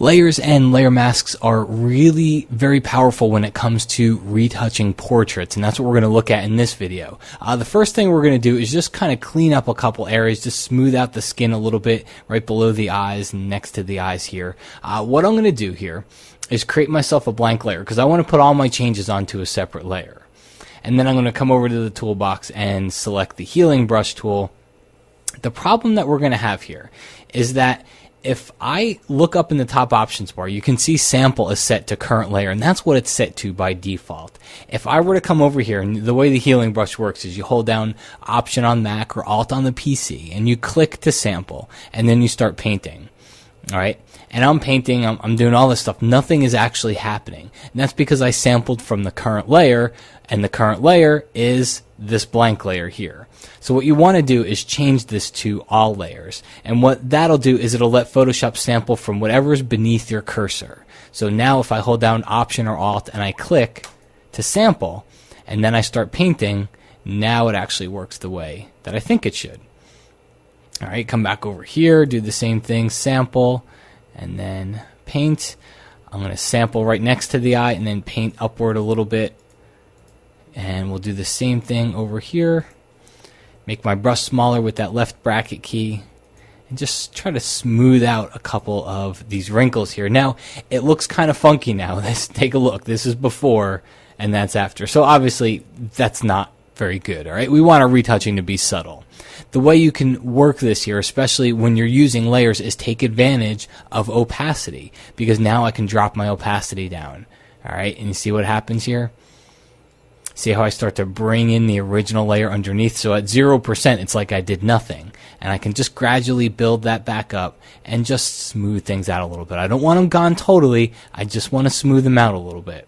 Layers and layer masks are really very powerful when it comes to retouching portraits, and that's what we're going to look at in this video. The first thing we're going to do is just kind of clean up a couple areas, just smooth out the skin a little bit right below the eyes and next to the eyes here. What I'm going to do here is create myself a blank layer because I want to put all my changes onto a separate layer. And then I'm going to come over to the toolbox and select the healing brush tool. The problem that we're going to have here is that if I look up in the top options bar, you can see sample is set to current layer, and that's what it's set to by default. If I were to come over here, and the way the healing brush works is you hold down Option on Mac or Alt on the PC, and you click to sample, and then you start painting. All right, and I'm painting, I'm doing all this stuff. Nothing is actually happening, and that's because I sampled from the current layer, and the current layer is this blank layer here. So what you want to do is change this to all layers, and what that'll do is it'll let Photoshop sample from whatever is beneath your cursor. So now if I hold down Option or Alt and I click to sample, and then I start painting, now it actually works the way that I think it should. All right, come back over here, do the same thing, sample, and then paint. I'm going to sample right next to the eye and then paint upward a little bit. And we'll do the same thing over here. Make my brush smaller with that left bracket key. And just try to smooth out a couple of these wrinkles here. Now, it looks kind of funky now. Take a look. This is before and that's after. So obviously, that's not very good, all right? We want our retouching to be subtle. The way you can work this here, especially when you're using layers, is take advantage of opacity, because now I can drop my opacity down, all right? And you see what happens here? See how I start to bring in the original layer underneath? So at 0%, it's like I did nothing. And I can just gradually build that back up and just smooth things out a little bit. I don't want them gone totally. I just want to smooth them out a little bit.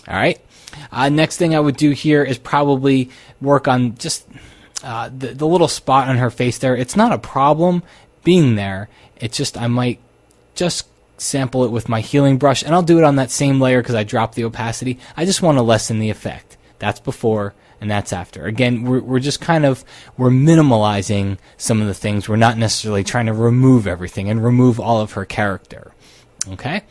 All right? Next thing I would do here is probably work on just the little spot on her face there. It's not a problem being there. It's just I might just sample it with my healing brush, and I'll do it on that same layer because I dropped the opacity. I just want to lessen the effect. That's before and that's after. Again, we're just we're minimalizing some of the things. We're not necessarily trying to remove everything and remove all of her character. Okay?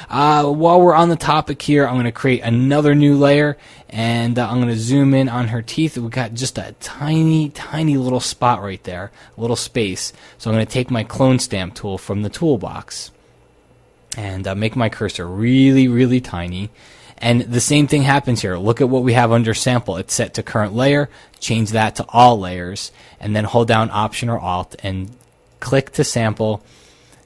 While we're on the topic here, I'm going to create another new layer, and I'm going to zoom in on her teeth. We've got just a tiny, tiny little spot right there, a little space. So I'm going to take my clone stamp tool from the toolbox and make my cursor really, really tiny. And the same thing happens here. Look at what we have under sample. It's set to current layer. Change that to all layers, and then hold down Option or Alt and click to sample.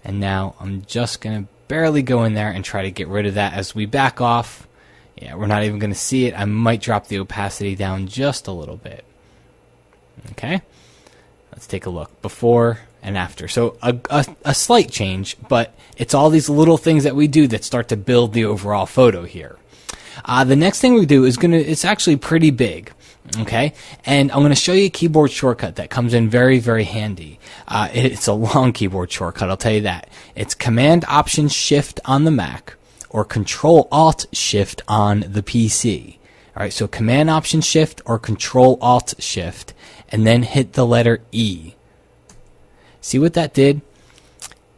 And now I'm just going to barely go in there and try to get rid of that as we back off. Yeah, we're not even going to see it. I might drop the opacity down just a little bit. Okay, let's take a look before and after. So a slight change, but it's all these little things that we do that start to build the overall photo here. The next thing we do is it's actually pretty big. Okay, and I'm going to show you a keyboard shortcut that comes in very, very handy. It's a long keyboard shortcut, I'll tell you that. It's Command Option Shift on the Mac or Control Alt Shift on the PC. All right, so Command Option Shift or Control Alt Shift, and then hit the letter E. See what that did?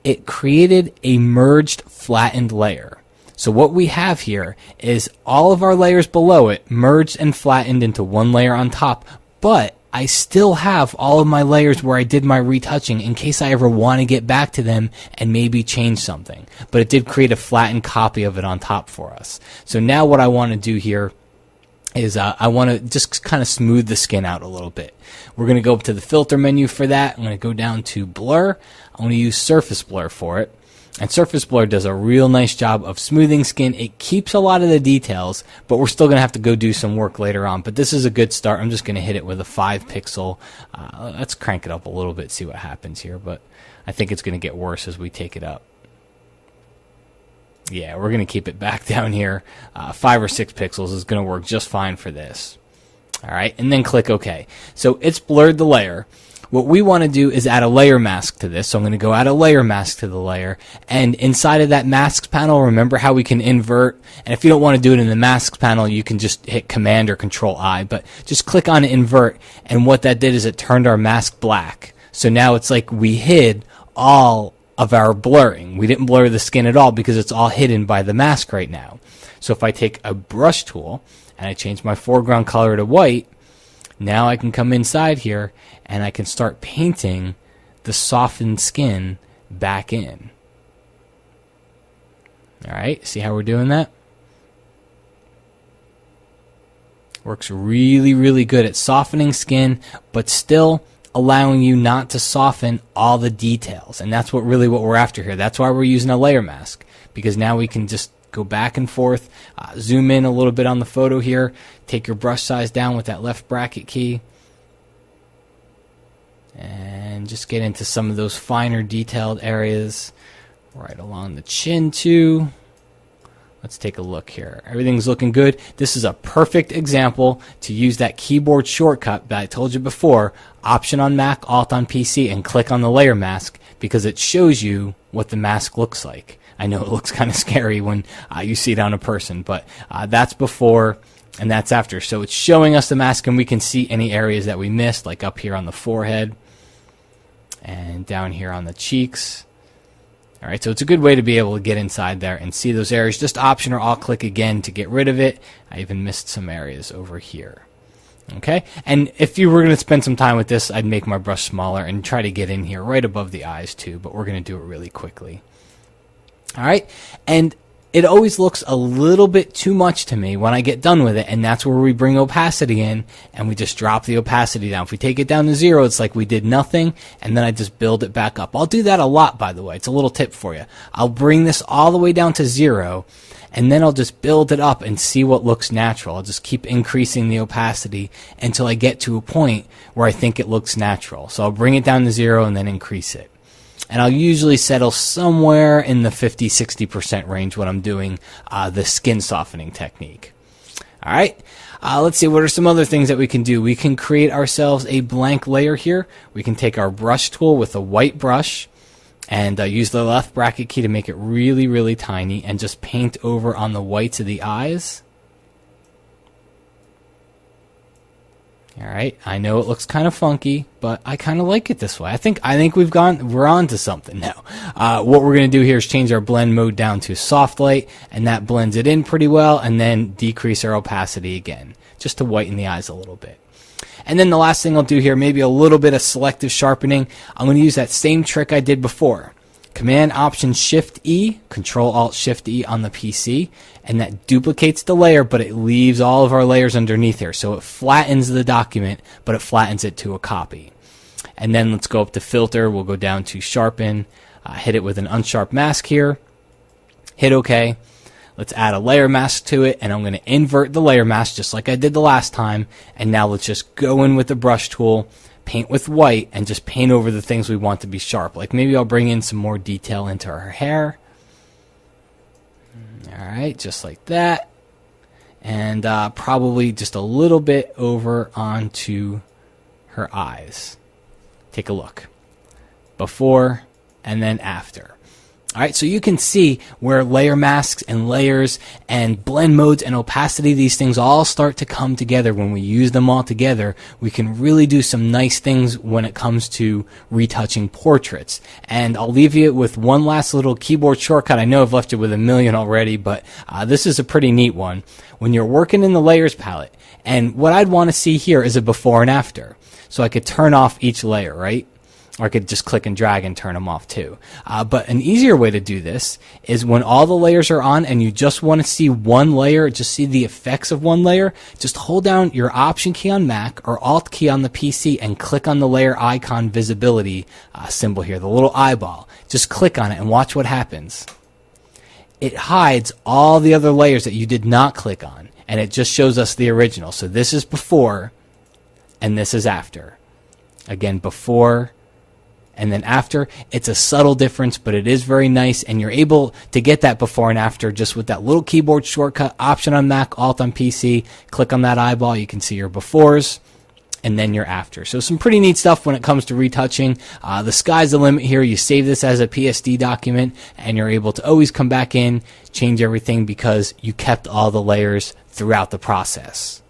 It created a merged flattened layer. So what we have here is all of our layers below it merged and flattened into one layer on top, but I still have all of my layers where I did my retouching in case I ever want to get back to them and maybe change something. But it did create a flattened copy of it on top for us. So now what I want to do here is I want to just kind of smooth the skin out a little bit. We're going to go up to the filter menu for that. I'm going to go down to blur. I'm going to use surface blur for it. And surface blur does a real nice job of smoothing skin. It keeps a lot of the details, but we're still going to have to go do some work later on. But this is a good start. I'm just going to hit it with a 5 pixel. Let's crank it up a little bit, see what happens here. But I think it's going to get worse as we take it up. Yeah, we're going to keep it back down here. 5 or 6 pixels is going to work just fine for this. All right, and then click OK. So it's blurred the layer. What we want to do is add a layer mask to this. So I'm going to go add a layer mask to the layer. And inside of that masks panel, remember how we can invert? And if you don't want to do it in the masks panel, you can just hit Command or Control I. But just click on invert. And what that did is it turned our mask black. So now it's like we hid all of our blurring. We didn't blur the skin at all because it's all hidden by the mask right now. So if I take a brush tool and I change my foreground color to white, now I can come inside here and I can start painting the softened skin back in. All right, see how we're doing that? Works really, really good at softening skin, but still allowing you not to soften all the details. And that's what we're after here. That's why we're using a layer mask, because now we can just go back and forth, zoom in a little bit on the photo here, take your brush size down with that left bracket key, and just get into some of those finer detailed areas right along the chin too. Let's take a look here. Everything's looking good. This is a perfect example to use that keyboard shortcut that I told you before, Option on Mac, Alt on PC, and click on the layer mask, because it shows you what the mask looks like. I know it looks kind of scary when you see it on a person, but that's before and that's after. So it's showing us the mask, and we can see any areas that we missed, like up here on the forehead and down here on the cheeks. All right, so it's a good way to be able to get inside there and see those areas. Just Option or Alt click again to get rid of it. I even missed some areas over here. Okay, and if you were going to spend some time with this, I'd make my brush smaller and try to get in here right above the eyes too, but we're going to do it really quickly. All right, and it always looks a little bit too much to me when I get done with it, and that's where we bring opacity in, and we just drop the opacity down. If we take it down to 0, it's like we did nothing, and then I just build it back up. I'll do that a lot, by the way. It's a little tip for you. I'll bring this all the way down to 0, and then I'll just build it up and see what looks natural. I'll just keep increasing the opacity until I get to a point where I think it looks natural. So I'll bring it down to 0 and then increase it. And I'll usually settle somewhere in the 50-60% range when I'm doing the skin softening technique. All right, let's see, what are some other things that we can do? We can create ourselves a blank layer here. We can take our brush tool with a white brush and use the left bracket key to make it really, really tiny and just paint over on the whites of the eyes. All right, I know it looks kind of funky, but I kind of like it this way. I think we're on to something now. What we're going to do here is change our blend mode down to soft light, and that blends it in pretty well, and then decrease our opacity again, just to whiten the eyes a little bit. And then the last thing I'll do here, maybe a little bit of selective sharpening. I'm going to use that same trick I did before. Command Option Shift E, Control Alt Shift E on the PC, and that duplicates the layer, but it leaves all of our layers underneath here. So it flattens the document, but it flattens it to a copy. And then let's go up to Filter. We'll go down to Sharpen, hit it with an unsharp mask here, hit OK. Let's add a layer mask to it, and I'm going to invert the layer mask just like I did the last time. And now let's just go in with the brush tool, paint with white, and just paint over the things we want to be sharp. Like maybe I'll bring in some more detail into her hair. All right, just like that. And probably just a little bit over onto her eyes. Take a look. Before and then after. All right, so you can see where layer masks and layers and blend modes and opacity, these things all start to come together. When we use them all together, we can really do some nice things when it comes to retouching portraits. And I'll leave you with one last little keyboard shortcut. I know I've left you with a million already, but this is a pretty neat one. When you're working in the layers palette, and what I'd want to see here is a before and after. So I could turn off each layer, right? Or I could just click and drag and turn them off too. But an easier way to do this is when all the layers are on and you just want to see one layer, just see the effects of one layer, just hold down your Option key on Mac or Alt key on the PC and click on the layer icon visibility symbol here, the little eyeball. Just click on it and watch what happens. It hides all the other layers that you did not click on, and it just shows us the original. So this is before and this is after. Again, before and then after. It's a subtle difference, but it is very nice, and you're able to get that before and after just with that little keyboard shortcut, Option on Mac, Alt on PC. Click on that eyeball, you can see your befores and then your after. So some pretty neat stuff when it comes to retouching. The sky's the limit here. You save this as a PSD document, and you're able to always come back in, change everything because you kept all the layers throughout the process.